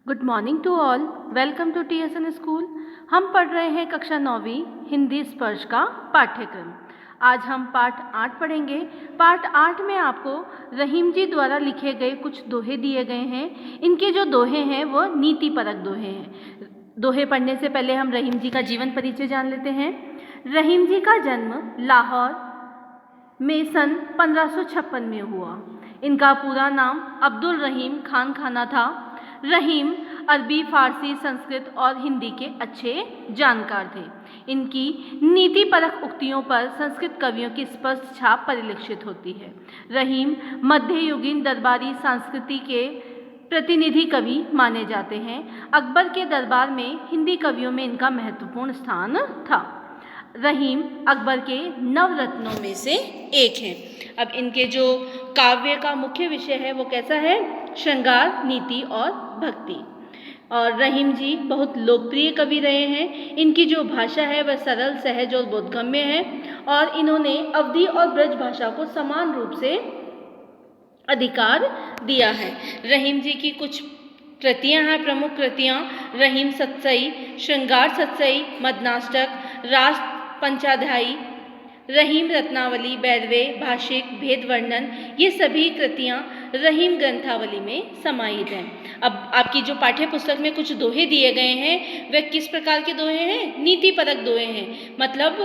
Good morning to all. Welcome to TSN school. हम पढ़ रहे हैं कक्षा 9वीं हिंदी स्पर्श का पाठ्यक्रम। आज हम पाठ 8 पढ़ेंगे। पाठ 8 में आपको रहीम जी द्वारा लिखे गए कुछ दोहे दिए गए हैं। इनके जो दोहे हैं वो नीति परक दोहे हैं। दोहे पढ़ने से पहले हम रहीम जी का जीवन परिचय जान लेते हैं। रहीम जी का जन्म लाहौर में सन 1556 में हुआ। इनका पूरा नाम अब्दुल रहीम खान खाना था। रहीम अरबी, फारसी, संस्कृत और हिंदी के अच्छे जानकार थे। इनकी नीति परक उक्तियों पर संस्कृत कवियों की स्पष्ट छाप परिलक्षित होती है। रहीम मध्ययुगीन दरबारी संस्कृति के प्रतिनिधि कवि माने जाते हैं। अकबर के दरबार में हिंदी कवियों में इनका महत्वपूर्ण स्थान था। रहीम अकबर के नवरत्नों में से एक हैं। अब इनके जो काव्य का मुख्य विषय है वो कैसा है? श्रृंगार, नीति और भक्ति। और रहीम जी बहुत लोकप्रिय कवि रहे हैं। इनकी जो भाषा है वह सरल, सहज और बोधगम्य है और इन्होंने अवधी और ब्रज भाषा को समान रूप से अधिकार दिया है। रहीम जी की कुछ कृतियाँ हैं, प्रमुख कृतियाँ रहीम सतसई, श्रृंगार सतसई, मदनाष्टक, रास पंचाध्यायी, रहीम रत्नावली, बैरवे, भाषिक, भेद वर्णन, ये सभी कृतियाँ रहीम ग्रंथावली में समाहित हैं। अब आपकी जो पाठ्य पुस्तक में कुछ दोहे दिए गए हैं वह किस प्रकार के दोहे हैं? नीति परक दोहे हैं। मतलब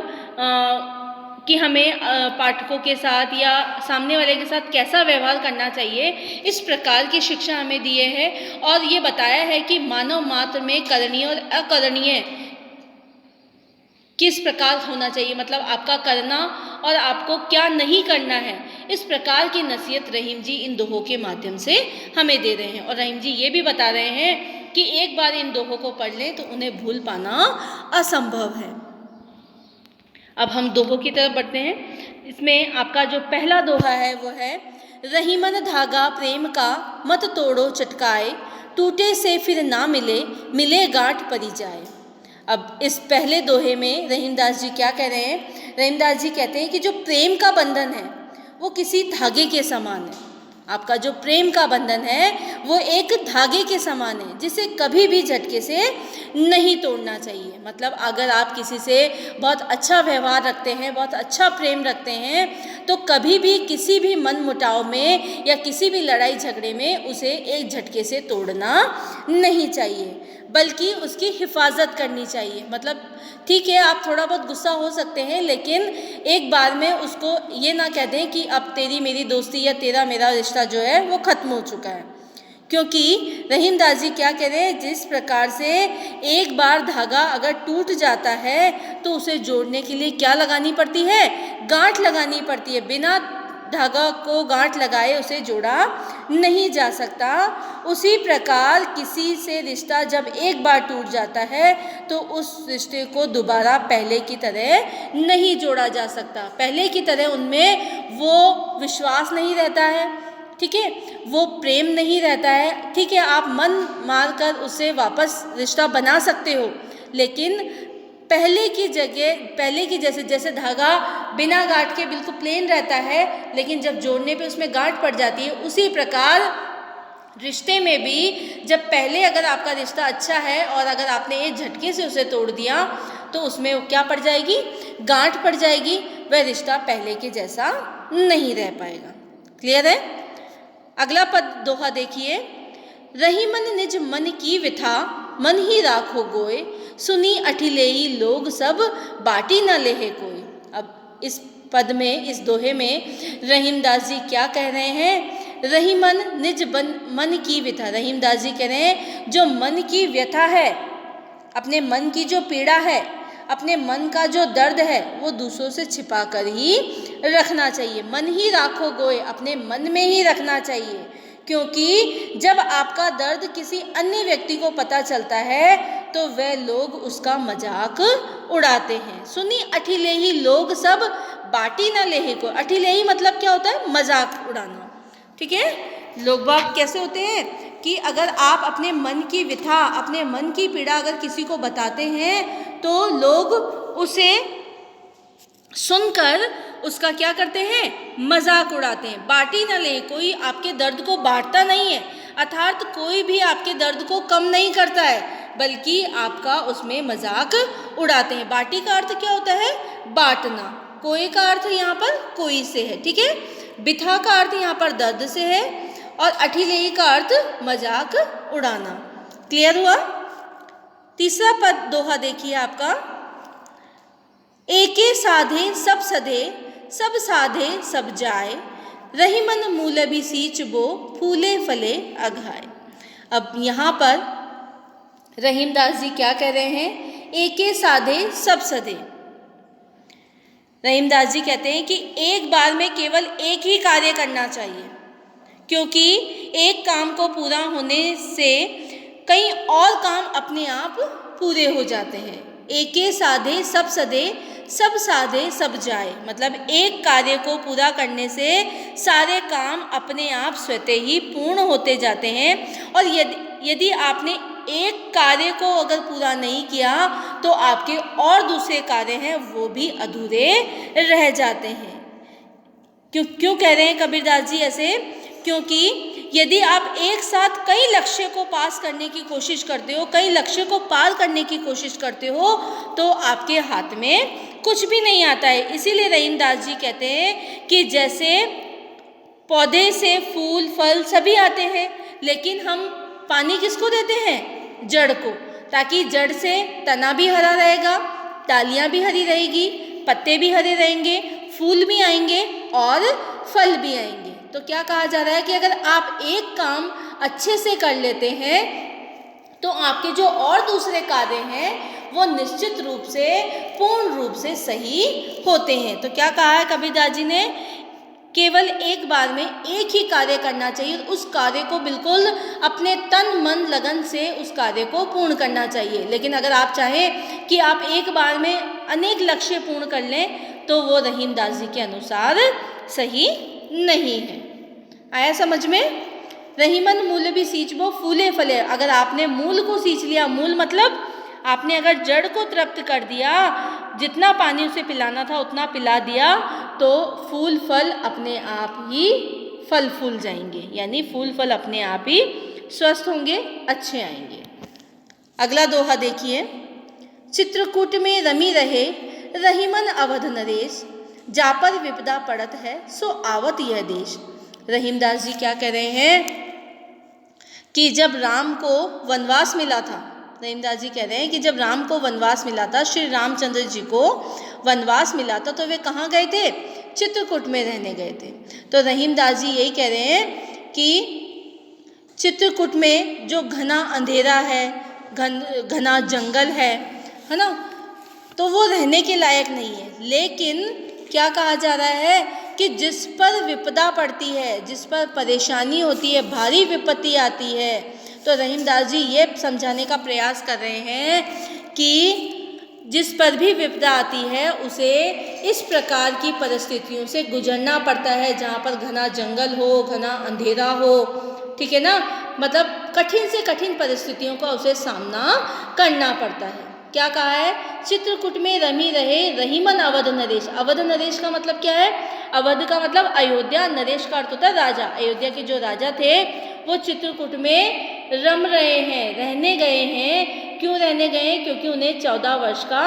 कि हमें पाठकों के साथ या सामने वाले के साथ कैसा व्यवहार करना चाहिए, इस प्रकार की शिक्षा हमें दिए है। और ये बताया है कि मानव मात्र में करणीय और अकरणीय किस प्रकार होना चाहिए, मतलब आपका करना और आपको क्या नहीं करना है। इस प्रकार की नसीहत रहीम जी इन दोहों के माध्यम से हमें दे रहे हैं। और रहीम जी ये भी बता रहे हैं कि एक बार इन दोहों को पढ़ लें तो उन्हें भूल पाना असंभव है। अब हम दोहों की तरफ बढ़ते हैं। इसमें आपका जो पहला दोहा है वो है, रहीमन धागा प्रेम का मत तोड़ो चटकाए, टूटे से फिर ना मिले, मिले गांठ परी जाए। अब इस पहले दोहे में रहीमदास जी क्या कह रहे हैं? रहीमदास जी कहते हैं कि जो प्रेम का बंधन है वो किसी धागे के समान है। आपका जो प्रेम का बंधन है वो एक धागे के समान है जिसे कभी भी झटके से नहीं तोड़ना चाहिए। मतलब अगर आप किसी से बहुत अच्छा व्यवहार रखते हैं, बहुत अच्छा प्रेम रखते हैं, तो कभी भी किसी भी मनमुटाव में या किसी भी लड़ाई झगड़े में उसे एक झटके से तोड़ना नहीं चाहिए, बल्कि उसकी हिफाजत करनी चाहिए। मतलब ठीक है, आप थोड़ा बहुत गुस्सा हो सकते हैं, लेकिन एक बार में उसको ये ना कह दें कि अब तेरी मेरी दोस्ती या तेरा मेरा रिश्ता जो है वो ख़त्म हो चुका है। क्योंकि रहीमदास जी क्या कह रहे हैं, जिस प्रकार से एक बार धागा अगर टूट जाता है तो उसे जोड़ने के लिए क्या लगानी पड़ती है? गांठ लगानी पड़ती है। बिना धागा को गांठ लगाए उसे जोड़ा नहीं जा सकता। उसी प्रकार किसी से रिश्ता जब एक बार टूट जाता है तो उस रिश्ते को दोबारा पहले की तरह नहीं जोड़ा जा सकता। पहले की तरह उनमें वो विश्वास नहीं रहता है, ठीक है, वो प्रेम नहीं रहता है। ठीक है, आप मन मार कर उससे वापस रिश्ता बना सकते हो, लेकिन पहले की जैसे धागा बिना गांठ के बिल्कुल प्लेन रहता है, लेकिन जब जोड़ने पे उसमें गांठ पड़ जाती है, उसी प्रकार रिश्ते में भी जब पहले अगर आपका रिश्ता अच्छा है और अगर आपने एक झटके से उसे तोड़ दिया तो उसमें क्या पड़ जाएगी? गांठ पड़ जाएगी। वह रिश्ता पहले के जैसा नहीं रह पाएगा। क्लियर है? अगला पद दोहा देखिए, रहीमन निज मन की विथा, मन ही राखो गोए, सुनी अठिलेही लोग सब, बाटी न लेहे कोई। अब इस पद में, इस दोहे में रहीमदास जी क्या कह रहे हैं? रहीमन निज मन की व्यथा। रहीमदास जी कह रहे हैं जो मन की व्यथा है, अपने मन की जो पीड़ा है, अपने मन का जो दर्द है, वो दूसरों से छिपा कर ही रखना चाहिए। मन ही राखो गोए, अपने मन में ही रखना चाहिए। क्योंकि जब आपका दर्द किसी अन्य व्यक्ति को पता चलता है तो वह लोग उसका मजाक उड़ाते हैं। सुनी अठिलेही लोग सब, बाटी न लेहे को। अठिलेही मतलब क्या होता है? मजाक उड़ाना। ठीक है, लोग बाग कैसे होते हैं कि अगर आप अपने मन की व्यथा, अपने मन की पीड़ा अगर किसी को बताते हैं तो लोग उसे सुनकर उसका क्या करते हैं? मजाक उड़ाते हैं। बाटी न ले, कोई आपके दर्द को बांटता नहीं है। अर्थात कोई भी आपके दर्द को कम नहीं करता है, बल्कि आपका उसमें मजाक उड़ाते हैं। बाटी का अर्थ क्या होता है? बांटना। कोई का अर्थ यहाँ पर कोई से है, ठीक है। बिथा का अर्थ यहाँ पर दर्द से है, और अठिलेही का अर्थ मजाक उड़ाना। क्लियर हुआ? तीसरा पद दोहा देखिए आपका, एके साधे सब सधे, सब साधे सब जाए, रहीमन मूल भी सींच बो, फूले फले अघाए। अब यहाँ पर रहीमदास जी क्या कह रहे हैं? एके साधे सब सधे। रहीमदास जी कहते हैं कि एक बार में केवल एक ही कार्य करना चाहिए, क्योंकि एक काम को पूरा होने से कई और काम अपने आप पूरे हो जाते हैं। एके साधे सब सधे, सब साधे सब जाए, मतलब एक कार्य को पूरा करने से सारे काम अपने आप स्वतः ही पूर्ण होते जाते हैं। और यदि आपने एक कार्य को अगर पूरा नहीं किया तो आपके और दूसरे कार्य हैं वो भी अधूरे रह जाते हैं। क्यों कह रहे हैं कबीरदास जी ऐसे? क्योंकि यदि आप एक साथ कई लक्ष्य को पास करने की कोशिश करते हो, कई लक्ष्य को पार करने की कोशिश करते हो, तो आपके हाथ में कुछ भी नहीं आता है। इसीलिए रहीमदास जी कहते हैं कि जैसे पौधे से फूल फल सभी आते हैं, लेकिन हम पानी किसको देते हैं? जड़ को, ताकि जड़ से तना भी हरा रहेगा, डालियाँ भी हरी रहेगी, पत्ते भी हरे रहेंगे, फूल भी आएंगे और फल भी आएंगे। तो क्या कहा जा रहा है कि अगर आप एक काम अच्छे से कर लेते हैं तो आपके जो और दूसरे कार्य हैं वो निश्चित रूप से पूर्ण रूप से सही होते हैं। तो क्या कहा है कबीरदास जी ने? केवल एक बार में एक ही कार्य करना चाहिए, उस कार्य को बिल्कुल अपने तन मन लगन से उस कार्य को पूर्ण करना चाहिए। लेकिन अगर आप चाहें कि आप एक बार में अनेक लक्ष्य पूर्ण कर लें तो वो रहीमदास जी के अनुसार सही नहीं है। आया समझ में? रहीमन मूल भी सींचबो, फूले फले। अगर आपने मूल को सींच लिया, मूल मतलब आपने अगर जड़ को तृप्त कर दिया, जितना पानी उसे पिलाना था उतना पिला दिया, तो फूल फल अपने आप ही फल फूल जाएंगे, यानी फूल फल अपने आप ही स्वस्थ होंगे, अच्छे आएंगे। अगला दोहा देखिए, चित्रकूट में रमी रहे रहीमन अवध नरेश, जा पर विपदा पड़त है सो आवत यह देश। रहीमदास जी क्या कह रहे हैं कि जब राम को वनवास मिला था, रहीमदास जी कह रहे हैं कि जब राम को वनवास मिला था, श्री रामचंद्र जी को वनवास मिला था, तो वे कहाँ गए थे? चित्रकूट में रहने गए थे। तो रहीमदास जी यही कह रहे हैं कि चित्रकूट में जो घना अंधेरा है, घना जंगल है ना, तो वो रहने के लायक नहीं है। लेकिन क्या कहा जा रहा है कि जिस पर विपदा पड़ती है, जिस पर परेशानी होती है, भारी विपत्ति आती है, तो रहीमदास जी ये समझाने का प्रयास कर रहे हैं कि जिस पर भी विपदा आती है उसे इस प्रकार की परिस्थितियों से गुजरना पड़ता है, जहाँ पर घना जंगल हो, घना अंधेरा हो, ठीक है ना, मतलब कठिन से कठिन परिस्थितियों का उसे सामना करना पड़ता है। क्या कहा है? चित्रकूट में रमी रहे रहीमन अवध नरेश। अवध नरेश का मतलब क्या है? अवध का मतलब अयोध्या, नरेश का अर्थ होता है राजा। अयोध्या के जो राजा थे वो चित्रकूट में रम रहे हैं, रहने गए हैं। क्यों रहने गए हैं? क्योंकि उन्हें 14 वर्ष का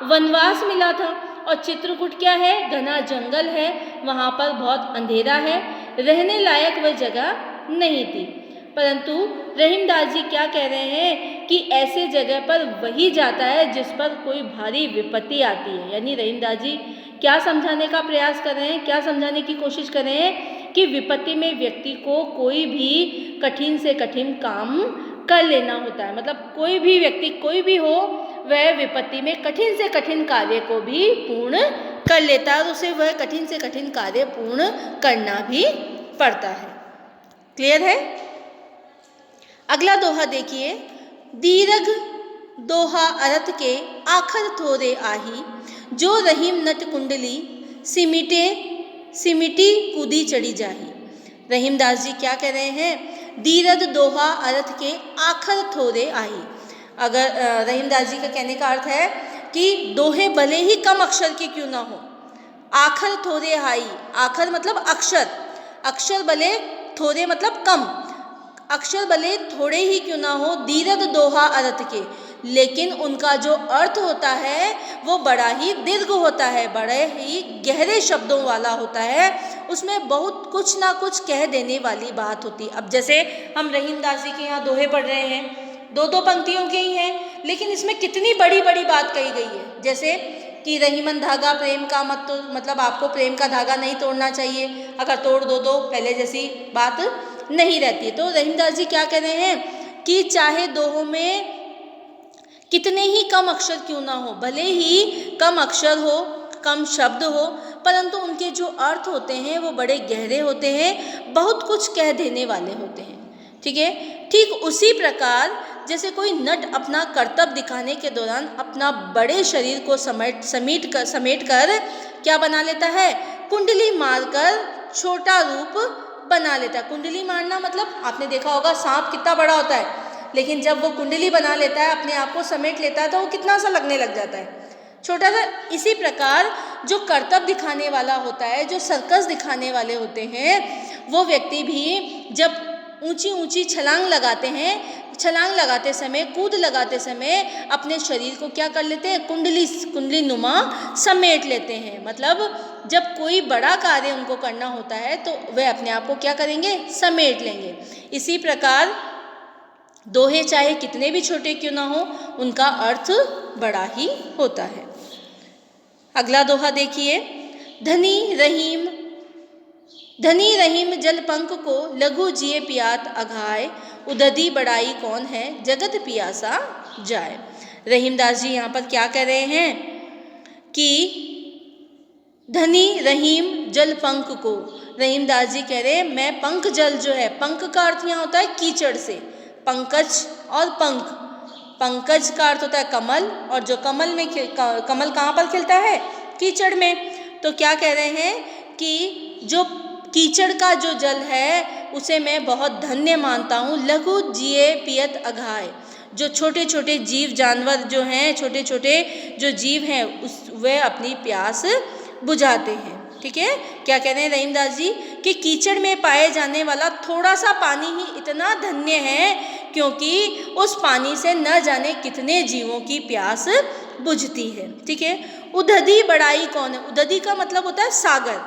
वनवास मिला था। और चित्रकूट क्या है? घना जंगल है, वहाँ पर बहुत अंधेरा है, रहने लायक वह जगह नहीं थी। परंतु रहीमदास जी क्या कह रहे हैं कि ऐसे जगह पर वही जाता है जिस पर कोई भारी विपत्ति आती है। यानी रहीमदास जी क्या समझाने का प्रयास कर रहे हैं, क्या समझाने की कोशिश कर रहे हैं कि विपत्ति में व्यक्ति को कोई भी कठिन से कठिन काम कर लेना होता है। मतलब कोई भी व्यक्ति, कोई भी हो, वह विपत्ति में कठिन से कठिन कार्य को भी पूर्ण कर लेता है और उसे वह कठिन से कठिन कार्य पूर्ण करना भी पड़ता है। क्लियर है? अगला दोहा देखिए, दीर्घ दोहा अरथ के आखर थोरे आही, जो रहीम नट कुंडली सिमिटी कूदी चढ़ी जाही। रहीमदास जी क्या कह रहे हैं? दीर्घ दोहा अरथ के आखर थोरे आही। अगर रहीमदास जी का कहने का अर्थ है कि दोहे भले ही कम अक्षर के क्यों ना हो, आखर थोरे आई, आखर मतलब अक्षर, अक्षर भले, थोरे मतलब कम, अक्षर भले थोड़े ही क्यों ना हो, दीर्घ दोहा अर्थ के, लेकिन उनका जो अर्थ होता है वो बड़ा ही दीर्घ होता है, बड़े ही गहरे शब्दों वाला होता है, उसमें बहुत कुछ ना कुछ कह देने वाली बात होती है। अब जैसे हम रहीम दास जी के यहाँ दोहे पढ़ रहे हैं, दो दो पंक्तियों के ही हैं, लेकिन इसमें कितनी बड़ी बड़ी बात कही गई है। जैसे कि रहीमन धागा प्रेम का मत तो, मतलब आपको प्रेम का धागा नहीं तोड़ना चाहिए, अगर तोड़ दो तो पहले जैसी बात नहीं रहती है। तो रहीम दास जी क्या कह रहे हैं कि चाहे दोहों में कितने ही कम अक्षर क्यों ना हो, भले ही कम अक्षर हो, कम शब्द हो, परंतु उनके जो अर्थ होते हैं वो बड़े गहरे होते हैं, बहुत कुछ कह देने वाले होते हैं। ठीक है, ठीक उसी प्रकार जैसे कोई नट अपना कर्तव्य दिखाने के दौरान अपना बड़े शरीर को समेट कर क्या बना लेता है, कुंडली मारकर छोटा रूप बना लेता है। कुंडली मारना मतलब आपने देखा होगा सांप कितना बड़ा होता है, लेकिन जब वो कुंडली बना लेता है, अपने आप को समेट लेता है, तो वो कितना सा लगने लग जाता है, छोटा सा। इसी प्रकार जो कर्तव्य दिखाने वाला होता है, जो सर्कस दिखाने वाले होते हैं, वो व्यक्ति भी जब ऊंची ऊंची छलांग लगाते हैं, छलांग लगाते समय, कूद लगाते समय अपने शरीर को क्या कर लेते हैं, कुंडली नुमा समेट लेते हैं। मतलब जब कोई बड़ा कार्य उनको करना होता है तो वे अपने आप को क्या करेंगे, समेट लेंगे। इसी प्रकार दोहे चाहे कितने भी छोटे क्यों ना हो, उनका अर्थ बड़ा ही होता है। अगला दोहा देखिए, धनी रहीम जल पंख को, लघु जिए पियात अघाय, उदधी बड़ाई कौन है, जगत पियासा जाए। रहीम दास जी यहाँ पर क्या कह रहे हैं कि धनी रहीम जल पंख को, रहीम दास जी कह रहे हैं मैं पंख जल जो है, पंख का अर्थ यहाँ होता है कीचड़ से, पंकज और पंख, पंकज का अर्थ होता है कमल, और जो कमल में कमल कहाँ पर खिलता है, कीचड़ में। तो क्या कह रहे हैं कि जो कीचड़ का जो जल है उसे मैं बहुत धन्य मानता हूँ। लघु जिए पियत अघाय, जो छोटे छोटे जीव जानवर जो हैं, छोटे छोटे जो जीव हैं वे अपनी प्यास बुझाते हैं। ठीक है, क्या कह रहे हैं रहीम दास जी कि कीचड़ में पाए जाने वाला थोड़ा सा पानी ही इतना धन्य है, क्योंकि उस पानी से न जाने कितने जीवों की प्यास बुझती है। ठीक है, उदधी बड़ाई कौन है, उदधी का मतलब होता है सागर,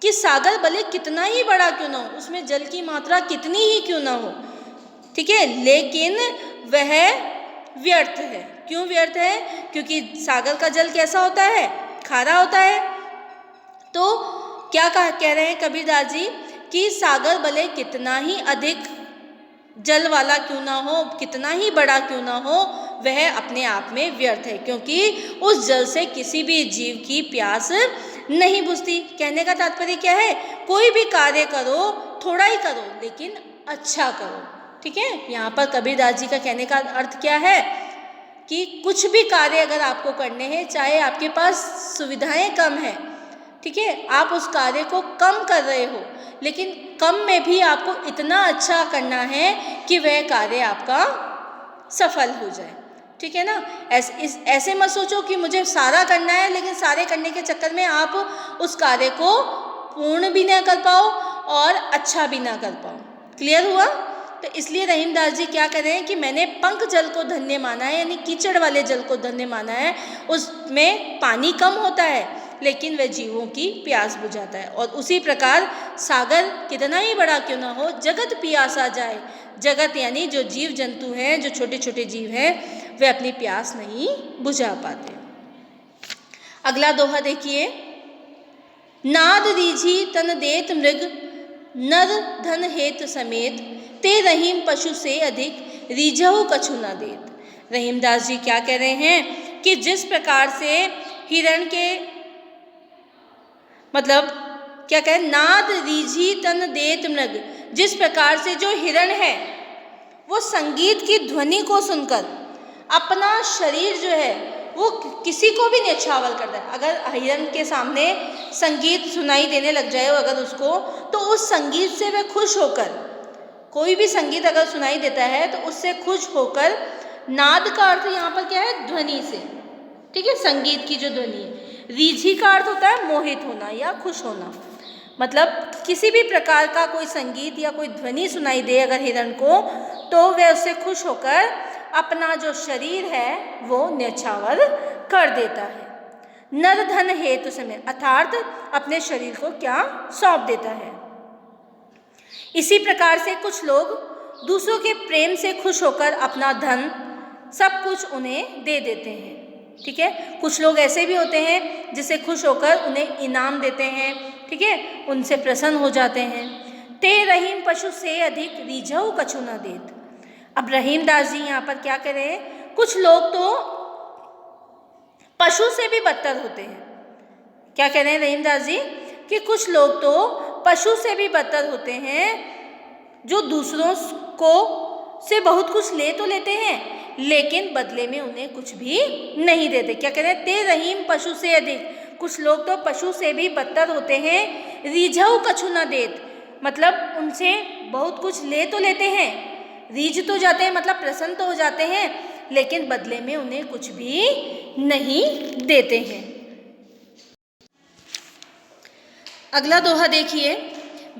कि सागर भले कितना ही बड़ा क्यों ना हो, उसमें जल की मात्रा कितनी ही क्यों ना हो, ठीक है, लेकिन वह व्यर्थ है। क्यों व्यर्थ है, क्योंकि सागर का जल कैसा होता है, खारा होता है। तो क्या कह रहे हैं कबीरदास जी कि सागर भले कितना ही अधिक जल वाला क्यों ना हो, कितना ही बड़ा क्यों ना हो, वह अपने आप में व्यर्थ है, क्योंकि उस जल से किसी भी जीव की प्यास नहीं बुझती। कहने का तात्पर्य क्या है, कोई भी कार्य करो, थोड़ा ही करो लेकिन अच्छा करो। ठीक है, यहाँ पर कबीरदास जी का कहने का अर्थ क्या है कि कुछ भी कार्य अगर आपको करने हैं, चाहे आपके पास सुविधाएं कम हैं, ठीक है, आप उस कार्य को कम कर रहे हो, लेकिन कम में भी आपको इतना अच्छा करना है कि वह कार्य आपका सफल हो जाए। ठीक है ना, ऐसे मत सोचो कि मुझे सारा करना है, लेकिन सारे करने के चक्कर में आप उस कार्य को पूर्ण भी ना कर पाओ और अच्छा भी ना कर पाओ। क्लियर हुआ? तो इसलिए रहीम दास जी क्या कह रहे हैं कि मैंने पंख जल को धन्य माना है, यानी कीचड़ वाले जल को धन्य माना है। उसमें पानी कम होता है लेकिन वह जीवों की प्यास बुझाता है। और उसी प्रकार सागर कितना ही बड़ा क्यों ना हो, जगत पियासा जाए। जगत यानी जो जीव जंतु हैं, जो छोटे छोटे जीव हैं, वे अपनी प्यास नहीं बुझा पाते। अगला दोहा देखिए, नाद रीझी तन देत मृग, नर धन हेत समेत, ते रहीम पशु से अधिक, रीझहु कछु न देत। रहीम दास जी क्या कह रहे हैं कि जिस प्रकार से हिरण के मतलब क्या कहें, नाद रीझी तन देत मृग, जिस प्रकार से जो हिरण है वो संगीत की ध्वनि को सुनकर अपना शरीर जो है वो किसी को भी न्यौछावर करता है। अगर हिरण के सामने संगीत सुनाई देने लग जाए अगर उसको, तो उस संगीत से वह खुश होकर, कोई भी संगीत अगर सुनाई देता है तो उससे खुश होकर, नाद का अर्थ यहाँ पर क्या है, ध्वनि से, ठीक है, संगीत की जो ध्वनि है। रीझी का अर्थ होता है मोहित होना या खुश होना। मतलब किसी भी प्रकार का कोई संगीत या कोई ध्वनि सुनाई दे अगर हिरण को, तो वह उससे खुश होकर अपना जो शरीर है वो न्यौछावर कर देता है। नर धन हेतु समय, अर्थात अपने शरीर को क्या सौंप देता है। इसी प्रकार से कुछ लोग दूसरों के प्रेम से खुश होकर अपना धन सब कुछ उन्हें दे देते हैं। ठीक है, कुछ लोग ऐसे भी होते हैं जिसे खुश होकर उन्हें इनाम देते हैं। ठीक है, उनसे प्रसन्न हो जाते हैं। ते रहीम पशु से अधिक रीझऊ कछु न देत। अब रहीम दास जी यहाँ पर क्या कह रहे हैं, कुछ लोग तो पशु से भी बदतर होते हैं। क्या कह रहे हैं रहीम दास जी कि कुछ लोग तो पशु से भी बदतर होते हैं, जो दूसरों को से बहुत कुछ ले तो लेते हैं लेकिन बदले में उन्हें कुछ भी नहीं देते। क्या कह रहे हैं, ते रहीम पशु से अधिक, कुछ लोग तो पशु से भी बदतर होते हैं। रीझऊ कछु न देत, मतलब उनसे बहुत कुछ ले तो लेते हैं, रीझ तो जाते हैं मतलब प्रसन्न तो हो जाते हैं, लेकिन बदले में उन्हें कुछ भी नहीं देते हैं। अगला दोहा देखिए,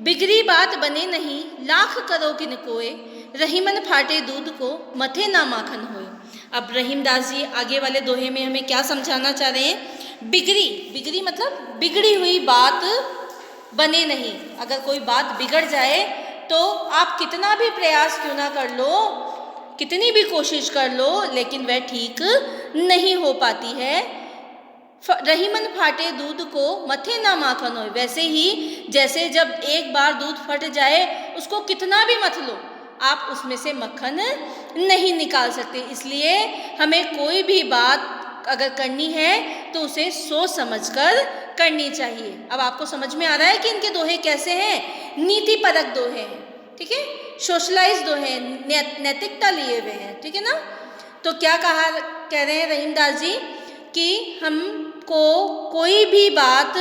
बिगड़ी बात बने नहीं लाख करो किन कोय, रहीमन फाटे दूध को मथे ना माखन होए। अब रहीम दास जी आगे वाले दोहे में हमें क्या समझाना चाह रहे हैं, बिगड़ी मतलब बिगड़ी हुई बात बने नहीं। अगर कोई बात बिगड़ जाए तो आप कितना भी प्रयास क्यों ना कर लो, कितनी भी कोशिश कर लो, लेकिन वह ठीक नहीं हो पाती है। रहीमन फाटे दूध को मथे ना माखन होए, वैसे ही जैसे जब एक बार दूध फट जाए उसको कितना भी मथ लो आप उसमें से मक्खन नहीं निकाल सकते। इसलिए हमें कोई भी बात अगर करनी है तो उसे सोच समझकर करनी चाहिए। अब आपको समझ में आ रहा है कि इनके दोहे कैसे हैं, नीति परक दोहे हैं। ठीक है, सोशलाइज दोहे हैं, नैतिकता लिए हुए हैं। ठीक है ना, तो क्या कह रहे हैं रहीम दास जी कि हमको कोई भी बात,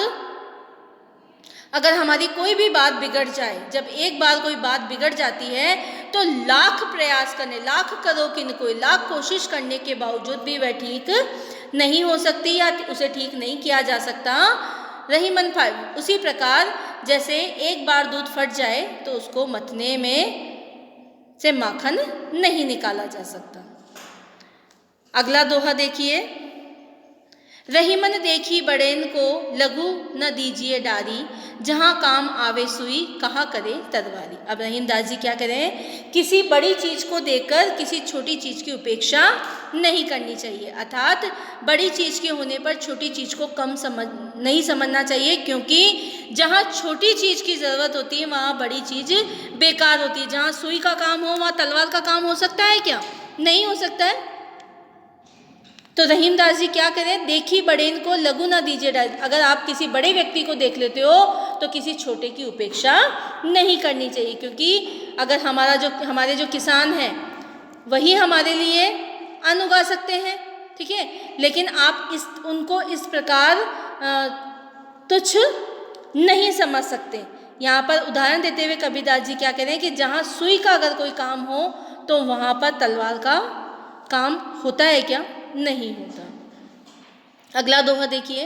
अगर हमारी कोई भी बात बिगड़ जाए, जब एक बार कोई बात बिगड़ जाती है तो लाख प्रयास करने, लाख करो किन कोई, लाख कोशिश करने के बावजूद भी वह ठीक नहीं हो सकती या उसे ठीक नहीं किया जा सकता। रहीमन फाट, उसी प्रकार जैसे एक बार दूध फट जाए तो उसको मथने में से माखन नहीं निकाला जा सकता। अगला दोहा देखिए, रहीमन देखी बड़ेन को लघु न दीजिए डारी, जहाँ काम आवे सुई कहाँ करे तरवारी। अब रहीम दास जी क्या करें, किसी बड़ी चीज़ को देखकर किसी छोटी चीज़ की उपेक्षा नहीं करनी चाहिए, अर्थात बड़ी चीज़ के होने पर छोटी चीज़ को कम नहीं समझना चाहिए, क्योंकि जहाँ छोटी चीज़ की ज़रूरत होती है वहाँ बड़ी चीज़ बेकार होती है। जहाँ सुई का काम हो वहाँ तलवार का काम हो सकता है क्या? नहीं हो सकता है। तो रहीम दास जी क्या करें, देखी बड़ेन को लघु ना दीजिए डाल। अगर आप किसी बड़े व्यक्ति को देख लेते हो तो किसी छोटे की उपेक्षा नहीं करनी चाहिए, क्योंकि अगर हमारे जो किसान हैं वही हमारे लिए अन्न उगा सकते हैं। ठीक है, लेकिन आप उनको इस प्रकार तुच्छ नहीं समझ सकते। यहाँ पर उदाहरण देते हुए कबीरदास जी क्या कह रहे हैं कि जहाँ सुई का अगर कोई काम हो तो वहाँ पर तलवार का काम होता है क्या? नहीं होता। अगला दोहा देखिए,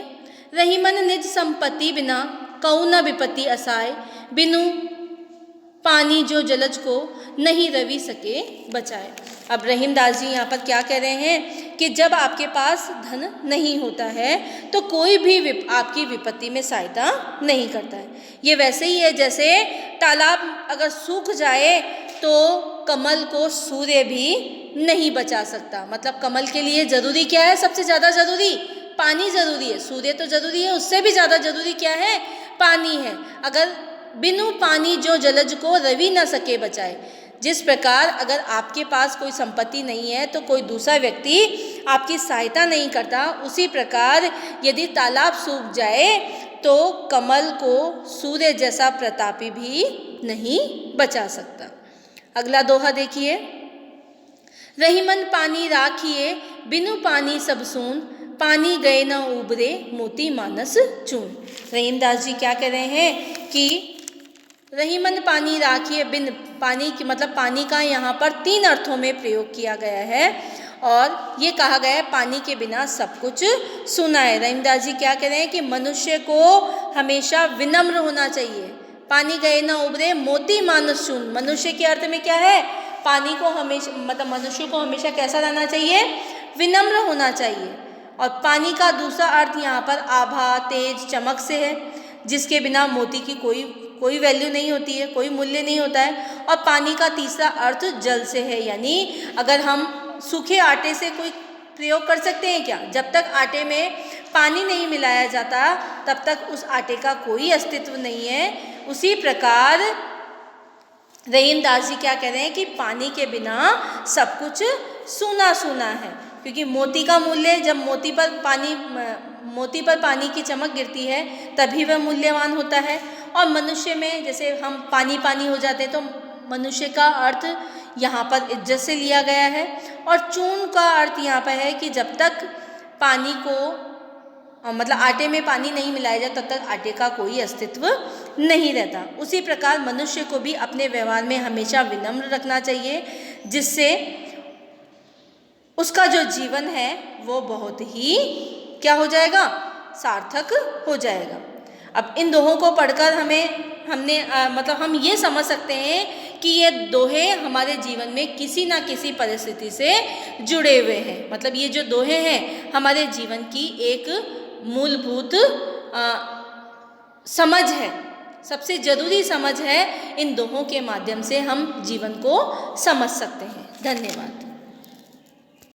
रहीमन निज संपत्ति बिना कऊ न विपत्ति असाय, बिनु पानी जो जलज को नहीं रवि सके बचाए। अब रहीम दास जी यहाँ पर क्या कह रहे हैं कि जब आपके पास धन नहीं होता है तो कोई भी आपकी विपत्ति में सहायता नहीं करता है। ये वैसे ही है जैसे तालाब अगर सूख जाए तो कमल को सूर्य भी नहीं बचा सकता। मतलब कमल के लिए ज़रूरी क्या है? सबसे ज़्यादा ज़रूरी पानी ज़रूरी है। सूर्य तो ज़रूरी है, उससे भी ज़्यादा ज़रूरी क्या है? पानी है। अगर बिनु पानी जो जलज को रवि न सके बचाए। जिस प्रकार अगर आपके पास कोई संपत्ति नहीं है तो कोई दूसरा व्यक्ति आपकी सहायता नहीं करता, उसी प्रकार यदि तालाब सूख जाए तो कमल को सूर्य जैसा प्रतापी भी नहीं बचा सकता। अगला दोहा देखिए, रहीमन पानी राखिए बिनु पानी सब सून, पानी गए न उबरे मोती मानस चून। रहीम दास जी क्या कह रहे हैं कि रहीमन पानी राखिए, बिन पानी की मतलब पानी का यहाँ पर 3 अर्थों में प्रयोग किया गया है और ये कहा गया है पानी के बिना सब कुछ सूना है। रहीमदास जी क्या कह रहे हैं कि मनुष्य को हमेशा विनम्र होना चाहिए। पानी गए ना उबरे मोती मानस चून। मनुष्य के अर्थ में क्या है? पानी को हमेशा मतलब मनुष्य को हमेशा कैसा रहना चाहिए? विनम्र होना चाहिए। और पानी का दूसरा अर्थ यहाँ पर आभा, तेज, चमक से है, जिसके बिना मोती की कोई वैल्यू नहीं होती है, कोई मूल्य नहीं होता है। और पानी का तीसरा अर्थ जल से है, यानी अगर हम सूखे आटे से कोई प्रयोग कर सकते हैं क्या? जब तक आटे में पानी नहीं मिलाया जाता तब तक उस आटे का कोई अस्तित्व नहीं है। उसी प्रकार रहीमदास जी क्या कह रहे हैं कि पानी के बिना सब कुछ सूना सूना है, क्योंकि मोती का मूल्य जब मोती पर पानी की चमक गिरती है तभी वह मूल्यवान होता है। और मनुष्य में जैसे हम पानी पानी हो जाते हैं तो मनुष्य का अर्थ यहाँ पर इज्जत से लिया गया है। और चून का अर्थ यहाँ पर है कि जब तक पानी को मतलब आटे में पानी नहीं मिलाया जाए तब तक आटे का कोई अस्तित्व नहीं रहता। उसी प्रकार मनुष्य को भी अपने व्यवहार में हमेशा विनम्र रखना चाहिए, जिससे उसका जो जीवन है वो बहुत ही क्या हो जाएगा? सार्थक हो जाएगा। अब इन दोहों को पढ़कर हम ये समझ सकते हैं कि ये दोहे हमारे जीवन में किसी ना किसी परिस्थिति से जुड़े हुए हैं। मतलब ये जो दोहे हैं हमारे जीवन की एक मूलभूत समझ है, सबसे ज़रूरी समझ है। इन दोहों के माध्यम से हम जीवन को समझ सकते हैं। धन्यवाद।